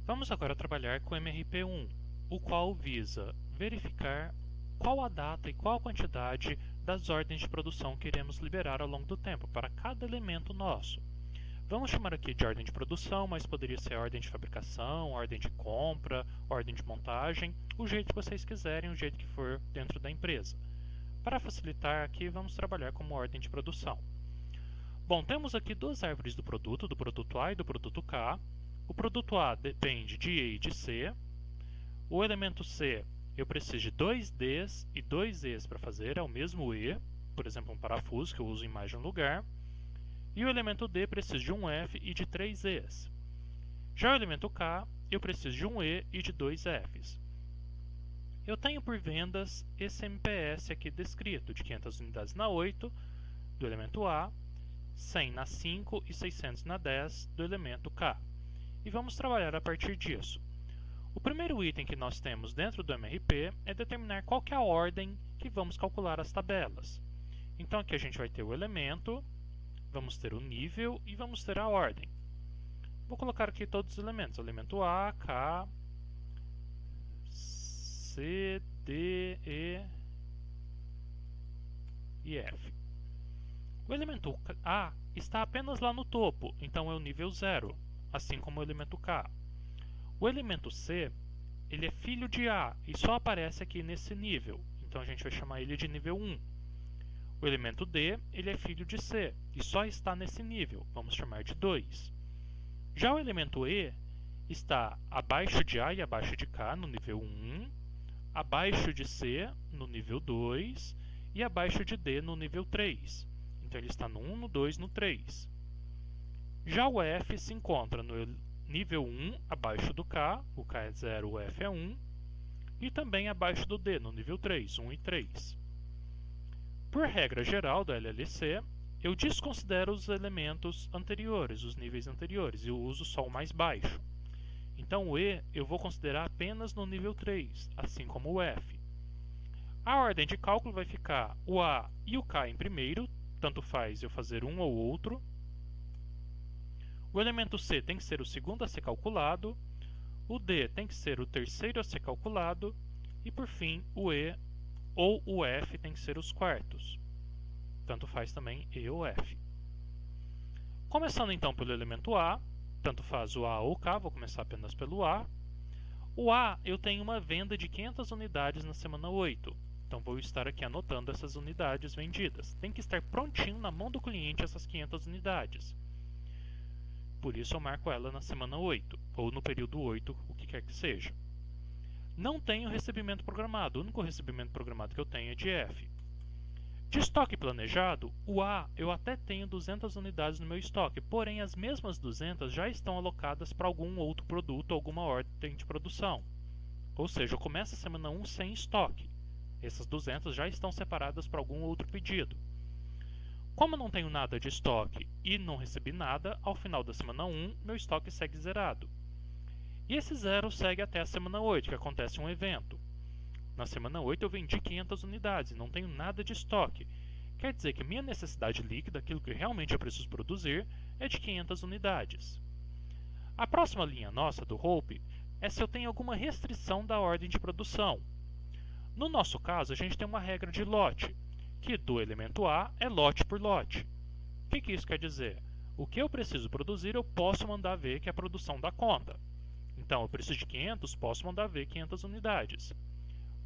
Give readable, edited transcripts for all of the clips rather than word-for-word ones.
Vamos agora trabalhar com o MRP1, o qual visa verificar qual a data e qual a quantidade das ordens de produção que iremos liberar ao longo do tempo para cada elemento nosso. Vamos chamar aqui de ordem de produção, mas poderia ser ordem de fabricação, ordem de compra, ordem de montagem, o jeito que vocês quiserem, o jeito que for dentro da empresa. Para facilitar aqui, vamos trabalhar como ordem de produção. Bom, temos aqui duas árvores do produto A e do produto K. O produto A depende de E e de C. O elemento C, eu preciso de 2 Ds e 2 Es para fazer, é o mesmo E, por exemplo, um parafuso que eu uso em mais de um lugar. E o elemento D preciso de um F e de 3 Es. Já o elemento K, eu preciso de um E e de 2 Fs. Eu tenho por vendas esse MPS aqui descrito, de 500 unidades na 8, do elemento A, 100 na 5 e 600 na 10, do elemento K. E vamos trabalhar a partir disso. O primeiro item que nós temos dentro do MRP é determinar qual que é a ordem que vamos calcular as tabelas. Então aqui a gente vai ter o elemento, vamos ter o nível e vamos ter a ordem. Vou colocar aqui todos os elementos, o elemento A, K, C, D, E F. O elemento A está apenas lá no topo, então é o nível 0, assim como o elemento K. O elemento C, ele é filho de A e só aparece aqui nesse nível, então a gente vai chamar ele de nível 1. O elemento D, ele é filho de C e só está nesse nível, vamos chamar de 2. Já o elemento E está abaixo de A e abaixo de K no nível 1, abaixo de C no nível 2 e abaixo de D no nível 3. Então ele está no 1, no 2, no 3. Já o F se encontra no nível 1, abaixo do K, o K é 0, o F é 1, e também abaixo do D, no nível 3, 1 e 3. Por regra geral da LLC, eu desconsidero os elementos anteriores, os níveis anteriores, e eu uso só o mais baixo. Então o E eu vou considerar apenas no nível 3, assim como o F. A ordem de cálculo vai ficar o A e o K em primeiro, tanto faz eu fazer um ou outro. O elemento C tem que ser o segundo a ser calculado, o D tem que ser o terceiro a ser calculado, e por fim o E ou o F tem que ser os quartos. Tanto faz também E ou F. Começando então pelo elemento A, tanto faz o A ou o K, vou começar apenas pelo A. O A eu tenho uma venda de 500 unidades na semana 8, então vou estar aqui anotando essas unidades vendidas. Tem que estar prontinho na mão do cliente essas 500 unidades. Por isso eu marco ela na semana 8, ou no período 8, o que quer que seja. Não tenho recebimento programado, o único recebimento programado que eu tenho é de F. De estoque planejado, o A eu até tenho 200 unidades no meu estoque, porém as mesmas 200 já estão alocadas para algum outro produto, alguma ordem de produção. Ou seja, eu começo a semana 1 sem estoque. Essas 200 já estão separadas para algum outro pedido. Como eu não tenho nada de estoque e não recebi nada, ao final da semana 1, meu estoque segue zerado. E esse zero segue até a semana 8, que acontece um evento. Na semana 8 eu vendi 500 unidades e não tenho nada de estoque. Quer dizer que minha necessidade líquida, aquilo que realmente eu preciso produzir, é de 500 unidades. A próxima linha nossa do Hope é se eu tenho alguma restrição da ordem de produção. No nosso caso, a gente tem uma regra de lote, que do elemento A é lote por lote. O que isso quer dizer? O que eu preciso produzir, eu posso mandar ver que a produção dá conta. Então, eu preciso de 500, posso mandar ver 500 unidades.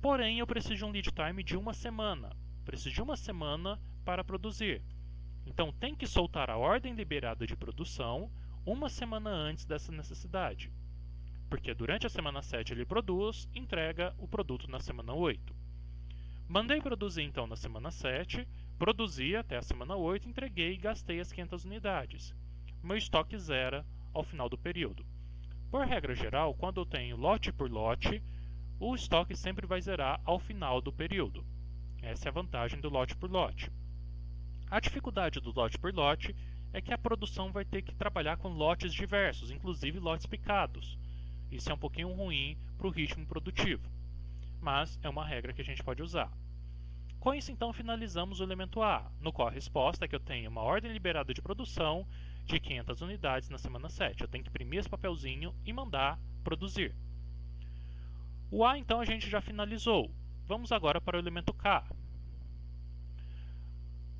Porém, eu preciso de um lead time de uma semana. Preciso de uma semana para produzir. Então, tem que soltar a ordem liberada de produção uma semana antes dessa necessidade. Porque durante a semana 7 ele produz, entrega o produto na semana 8. Mandei produzir então na semana 7, produzi até a semana 8, entreguei e gastei as 500 unidades. Meu estoque zera ao final do período. Por regra geral, quando eu tenho lote por lote, o estoque sempre vai zerar ao final do período. Essa é a vantagem do lote por lote. A dificuldade do lote por lote é que a produção vai ter que trabalhar com lotes diversos, inclusive lotes picados. Isso é um pouquinho ruim para o ritmo produtivo, mas é uma regra que a gente pode usar. Com isso, então, finalizamos o elemento A, no qual a resposta é que eu tenho uma ordem liberada de produção de 500 unidades na semana 7. Eu tenho que imprimir esse papelzinho e mandar produzir. O A, então, a gente já finalizou. Vamos agora para o elemento K.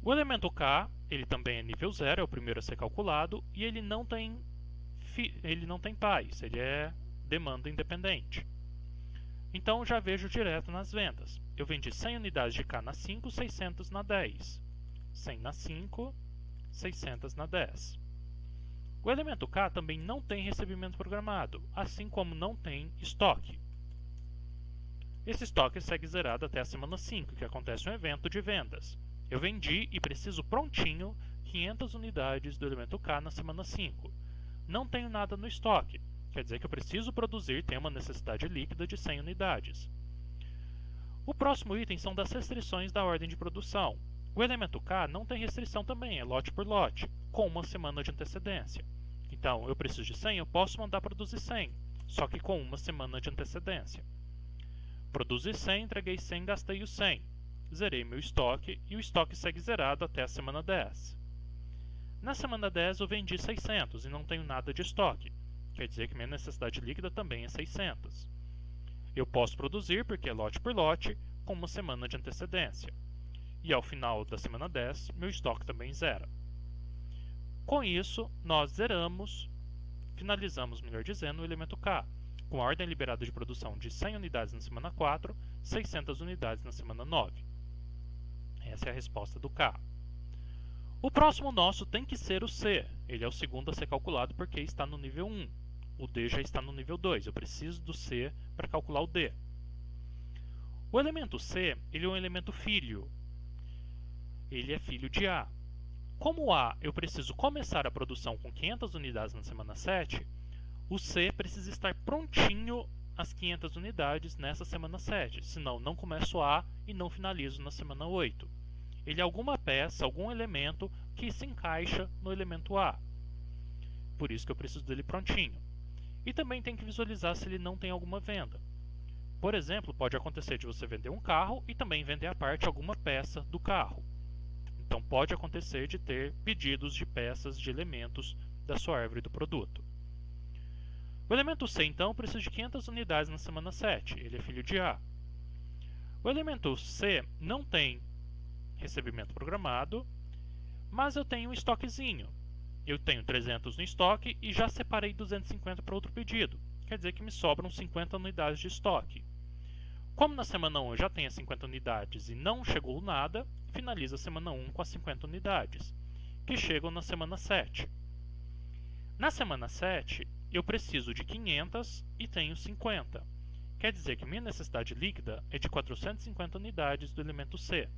O elemento K, ele também é nível 0, é o primeiro a ser calculado, e ele não tem pais, ele é demanda independente. Então, já vejo direto nas vendas. Eu vendi 100 unidades de K na 5, 600 na 10. 100 na 5, 600 na 10. O elemento K também não tem recebimento programado, assim como não tem estoque. Esse estoque segue zerado até a semana 5, que acontece um evento de vendas. Eu vendi e preciso prontinho 500 unidades do elemento K na semana 5. Não tenho nada no estoque, quer dizer que eu preciso produzir, tenho uma necessidade líquida de 100 unidades. O próximo item são das restrições da ordem de produção. O elemento K não tem restrição também, é lote por lote, com uma semana de antecedência. Então, eu preciso de 100, eu posso mandar produzir 100, só que com uma semana de antecedência. Produzi 100, entreguei 100, gastei os 100. Zerei meu estoque e o estoque segue zerado até a semana 10. Na semana 10 eu vendi 600 e não tenho nada de estoque. Quer dizer que minha necessidade líquida também é 600. Eu posso produzir, porque é lote por lote, com uma semana de antecedência. E ao final da semana 10, meu estoque também zera. Com isso, nós finalizamos, melhor dizendo, o elemento K, com a ordem liberada de produção de 100 unidades na semana 4, 600 unidades na semana 9. Essa é a resposta do K. O próximo nosso tem que ser o C. Ele é o segundo a ser calculado porque está no nível 1. O D já está no nível 2. Eu preciso do C para calcular o D. O elemento C, ele é um elemento filho. Ele é filho de A. Como A, eu preciso começar a produção com 500 unidades na semana 7, o C precisa estar prontinho as 500 unidades nessa semana 7, senão não começo A e não finalizo na semana 8. Ele é alguma peça, algum elemento que se encaixa no elemento A. Por isso que eu preciso dele prontinho. E também tem que visualizar se ele não tem alguma venda. Por exemplo, pode acontecer de você vender um carro e também vender à parte alguma peça do carro. Então pode acontecer de ter pedidos de peças, de elementos da sua árvore do produto. O elemento C, então, precisa de 500 unidades na semana 7. Ele é filho de A. O elemento C não tem recebimento programado, mas eu tenho um estoquezinho. Eu tenho 300 no estoque e já separei 250 para outro pedido. Quer dizer que me sobram 50 unidades de estoque. Como na semana 1 eu já tenho as 50 unidades e não chegou nada, finaliza a semana 1 com as 50 unidades, que chegam na semana 7. Na semana 7, eu preciso de 500 e tenho 50. Quer dizer que minha necessidade líquida é de 450 unidades do elemento C.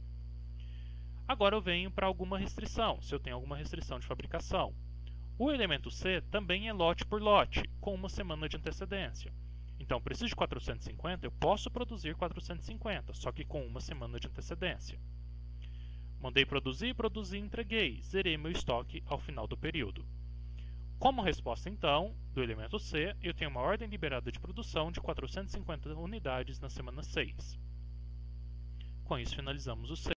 Agora eu venho para alguma restrição, se eu tenho alguma restrição de fabricação. O elemento C também é lote por lote, com uma semana de antecedência. Então, preciso de 450, eu posso produzir 450, só que com uma semana de antecedência. Mandei produzir, produzi e entreguei. Zerei meu estoque ao final do período. Como resposta, então, do elemento C, eu tenho uma ordem liberada de produção de 450 unidades na semana 6. Com isso, finalizamos o C.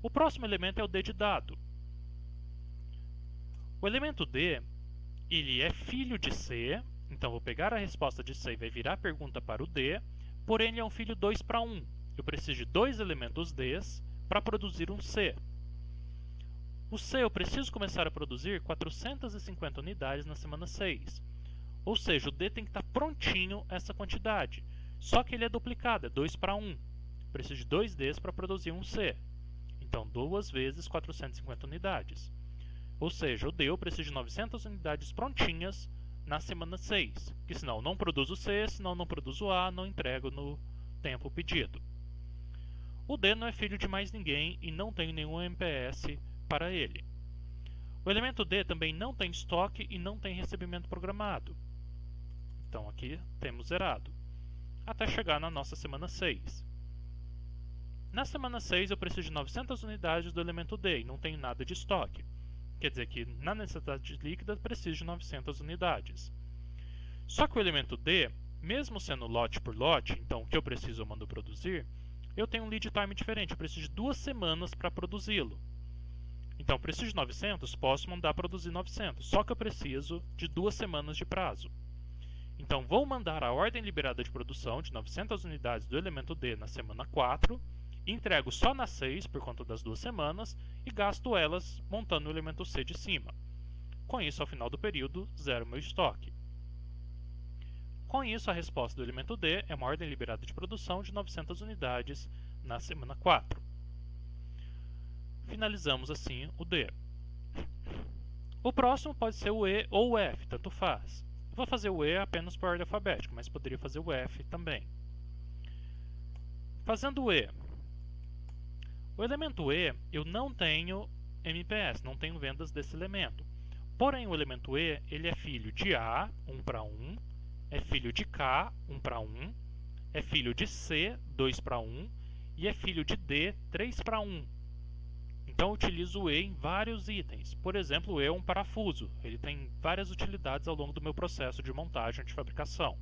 O próximo elemento é o D de dado. O elemento D, ele é filho de C, então vou pegar a resposta de C e vai virar a pergunta para o D, porém ele é um filho 2 para 1. Eu preciso de 2 elementos Ds para produzir um C. O C eu preciso começar a produzir 450 unidades na semana 6. Ou seja, o D tem que estar prontinho essa quantidade. Só que ele é duplicado, é 2 para 1. Preciso de 2 Ds para produzir um C. Então, 2 vezes 450 unidades. Ou seja, o D eu preciso de 900 unidades prontinhas na semana 6. Que senão eu não produzo C, senão não produzo A, não entrego no tempo pedido. O D não é filho de mais ninguém e não tenho nenhum MPS para ele. O elemento D também não tem estoque e não tem recebimento programado. Então aqui temos zerado. Até chegar na nossa semana 6. Na semana 6 eu preciso de 900 unidades do elemento D e não tenho nada de estoque. Quer dizer que na necessidade líquida preciso de 900 unidades. Só que o elemento D, mesmo sendo lote por lote, então o que eu preciso eu mando produzir, eu tenho um lead time diferente, eu preciso de 2 semanas para produzi-lo. Então, eu preciso de 900, posso mandar produzir 900, só que eu preciso de 2 semanas de prazo. Então, vou mandar a ordem liberada de produção de 900 unidades do elemento D na semana 4, entrego só na 6 por conta das 2 semanas e gasto elas montando o elemento C de cima. Com isso, ao final do período, zero meu estoque. Com isso, a resposta do elemento D é uma ordem liberada de produção de 900 unidades na semana 4. Finalizamos assim o D. O próximo pode ser o E ou o F, tanto faz. Eu vou fazer o E apenas por ordem alfabética, mas poderia fazer o F também. Fazendo o E. O elemento E, eu não tenho MPS, não tenho vendas desse elemento. Porém, o elemento E, ele é filho de A, 1 para 1, é filho de K, 1 para 1, é filho de C, 2 para 1, e é filho de D, 3 para 1. Então, eu utilizo o E em vários itens. Por exemplo, o E é um parafuso. Ele tem várias utilidades ao longo do meu processo de montagem de fabricação.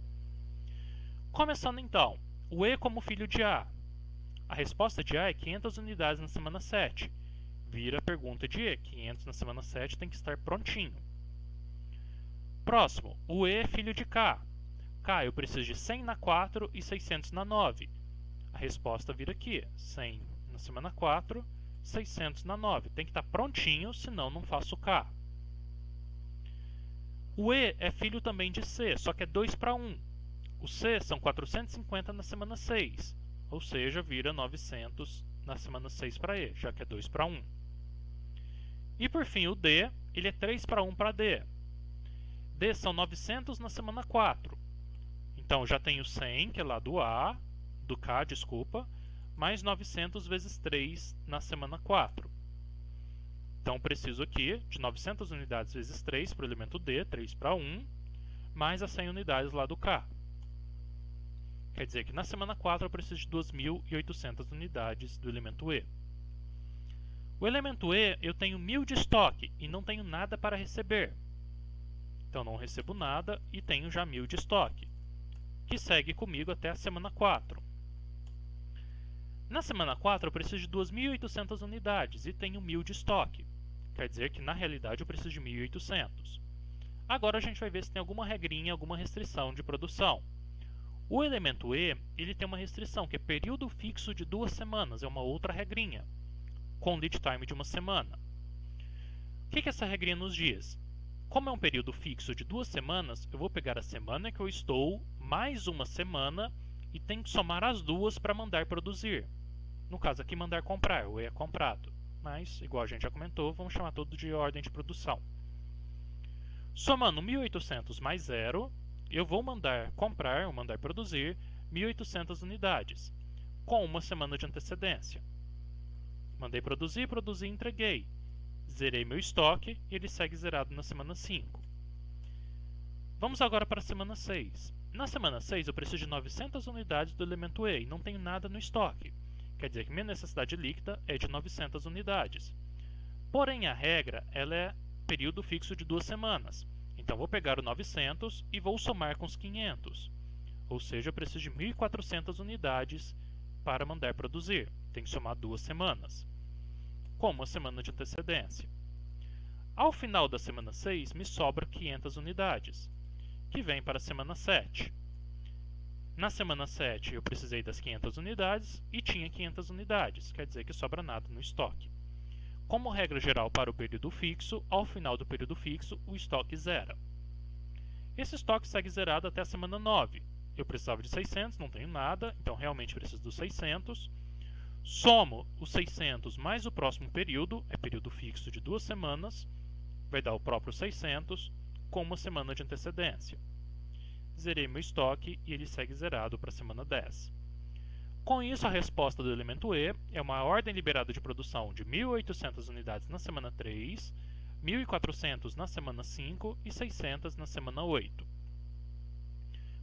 Começando então, o E como filho de A. A resposta de A é 500 unidades na semana 7. Vira a pergunta de E. 500 na semana 7 tem que estar prontinho. Próximo, o E é filho de K. K, eu preciso de 100 na 4 e 600 na 9. A resposta vira aqui. 100 na semana 4, 600 na 9. Tem que estar prontinho, senão não faço K. O E é filho também de C, só que é 2 para 1. O C são 450 na semana 6. Ou seja, vira 900 na semana 6 para E, já que é 2 para 1. E por fim, o D, ele é 3 para 1 para D. D são 900 na semana 4. Então, já tenho 100, que é lá do K, desculpa, mais 900 vezes 3 na semana 4. Então, preciso aqui de 900 unidades vezes 3 para o elemento D, 3 para 1, mais as 100 unidades lá do K. Quer dizer que na semana 4 eu preciso de 2.800 unidades do elemento E. O elemento E eu tenho 1.000 de estoque e não tenho nada para receber. Então não recebo nada e tenho já 1.000 de estoque, que segue comigo até a semana 4. Na semana 4 eu preciso de 2.800 unidades e tenho 1.000 de estoque. Quer dizer que na realidade eu preciso de 1.800. Agora a gente vai ver se tem alguma regrinha, alguma restrição de produção. O elemento E, ele tem uma restrição, que é período fixo de 2 semanas, é uma outra regrinha, com lead time de 1 semana. O que essa regrinha nos diz? Como é um período fixo de 2 semanas, eu vou pegar a semana que eu estou, mais 1 semana, e tenho que somar as duas para mandar produzir. No caso aqui, mandar comprar, o E é comprado. Mas, igual a gente já comentou, vamos chamar tudo de ordem de produção. Somando 1.800 mais 0, eu vou mandar comprar, ou mandar produzir, 1.800 unidades, com 1 semana de antecedência. Mandei produzir, produzi e entreguei. Zerei meu estoque e ele segue zerado na semana 5. Vamos agora para a semana 6. Na semana 6 eu preciso de 900 unidades do elemento E e não tenho nada no estoque. Quer dizer que minha necessidade líquida é de 900 unidades. Porém, a regra ela é período fixo de 2 semanas. Então, vou pegar o 900 e vou somar com os 500. Ou seja, eu preciso de 1.400 unidades para mandar produzir. Tem que somar 2 semanas, com 1 semana de antecedência. Ao final da semana 6, me sobra 500 unidades, que vem para a semana 7. Na semana 7, eu precisei das 500 unidades e tinha 500 unidades, quer dizer que sobra nada no estoque. Como regra geral para o período fixo, ao final do período fixo, o estoque zera. Esse estoque segue zerado até a semana 9. Eu precisava de 600, não tenho nada, então realmente preciso dos 600. Somo os 600 mais o próximo período, é período fixo de 2 semanas, vai dar o próprio 600, com 1 semana de antecedência. Zerei meu estoque e ele segue zerado para a semana 10. Com isso, a resposta do elemento E é uma ordem liberada de produção de 1.800 unidades na semana 3, 1.400 na semana 5 e 600 na semana 8.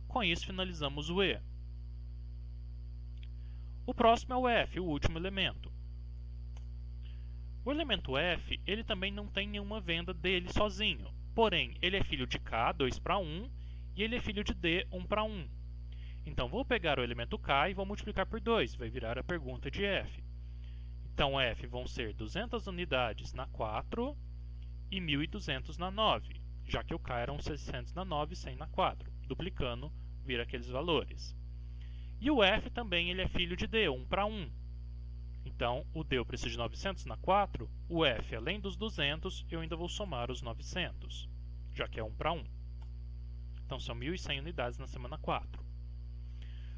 Com isso, finalizamos o E. O próximo é o F, o último elemento. O elemento F, ele também não tem nenhuma venda dele sozinho. Porém, ele é filho de K, 2 para 1, e ele é filho de D, 1 para 1. Então vou pegar o elemento k e vou multiplicar por 2, vai virar a pergunta de f. Então f vão ser 200 unidades na 4 e 1.200 na 9, já que o k eram 600 na 9 e 100 na 4. Duplicando, vira aqueles valores. E o f também ele é filho de d, 1 para 1. Então, o d eu preciso de 900 na 4, o f além dos 200, eu ainda vou somar os 900, já que é 1 para 1. Então, são 1.100 unidades na semana 4.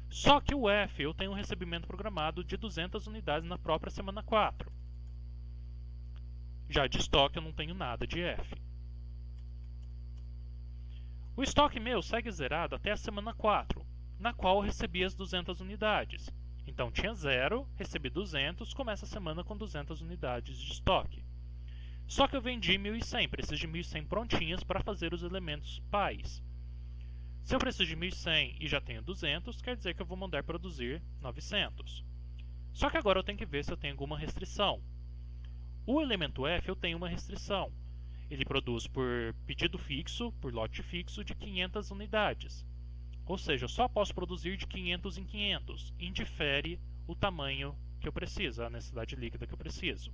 Só que o f eu tenho um recebimento programado de 200 unidades na própria semana 4. Já de estoque eu não tenho nada de f. O estoque meu segue zerado até a semana 4, na qual eu recebi as 200 unidades. Então tinha 0, recebi 200, começa a semana com 200 unidades de estoque. Só que eu vendi 1.100, preciso de 1.100 prontinhas para fazer os elementos pais. Se eu preciso de 1.100 e já tenho 200, quer dizer que eu vou mandar produzir 900. Só que agora eu tenho que ver se eu tenho alguma restrição. O elemento f eu tenho uma restrição. Ele produz por pedido fixo, por lote fixo, de 500 unidades. Ou seja, eu só posso produzir de 500 em 500. Indifere o tamanho que eu preciso, a necessidade líquida que eu preciso.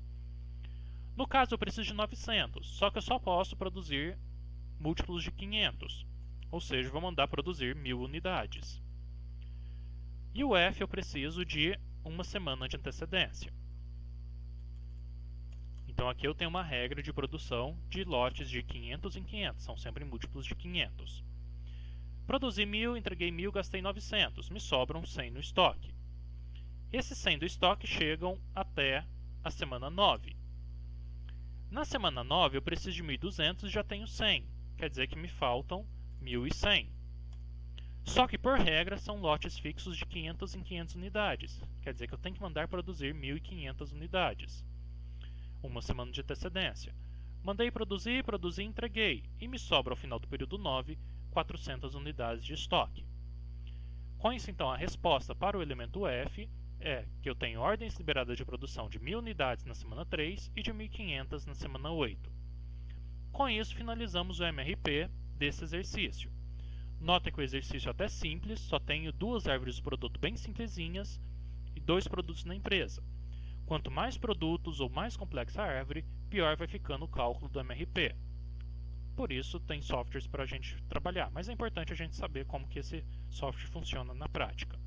No caso, eu preciso de 900, só que eu só posso produzir múltiplos de 500. Ou seja, vou mandar produzir 1.000 unidades. E o f eu preciso de uma semana de antecedência. Então aqui eu tenho uma regra de produção de lotes de 500 em 500, são sempre múltiplos de 500. Produzi 1.000, entreguei 1.000, gastei 900, me sobram 100 no estoque. Esses 100 do estoque chegam até a semana 9. Na semana 9 eu preciso de 1.200 e já tenho 100, quer dizer que me faltam 1.100. Só que por regra são lotes fixos de 500 em 500 unidades, quer dizer que eu tenho que mandar produzir 1.500 unidades. Uma semana de antecedência. Mandei produzir, produzi e entreguei, e me sobra ao final do período 9, 400 unidades de estoque. Com isso, então, a resposta para o elemento f é que eu tenho ordens liberadas de produção de 1.000 unidades na semana 3 e de 1.500 na semana 8. Com isso, finalizamos o MRP desse exercício. Notem que o exercício é até simples, só tenho 2 árvores de produto bem simplesinhas e 2 produtos na empresa. Quanto mais produtos ou mais complexa a árvore, pior vai ficando o cálculo do MRP. Por isso, tem softwares para a gente trabalhar, mas é importante a gente saber como que esse software funciona na prática.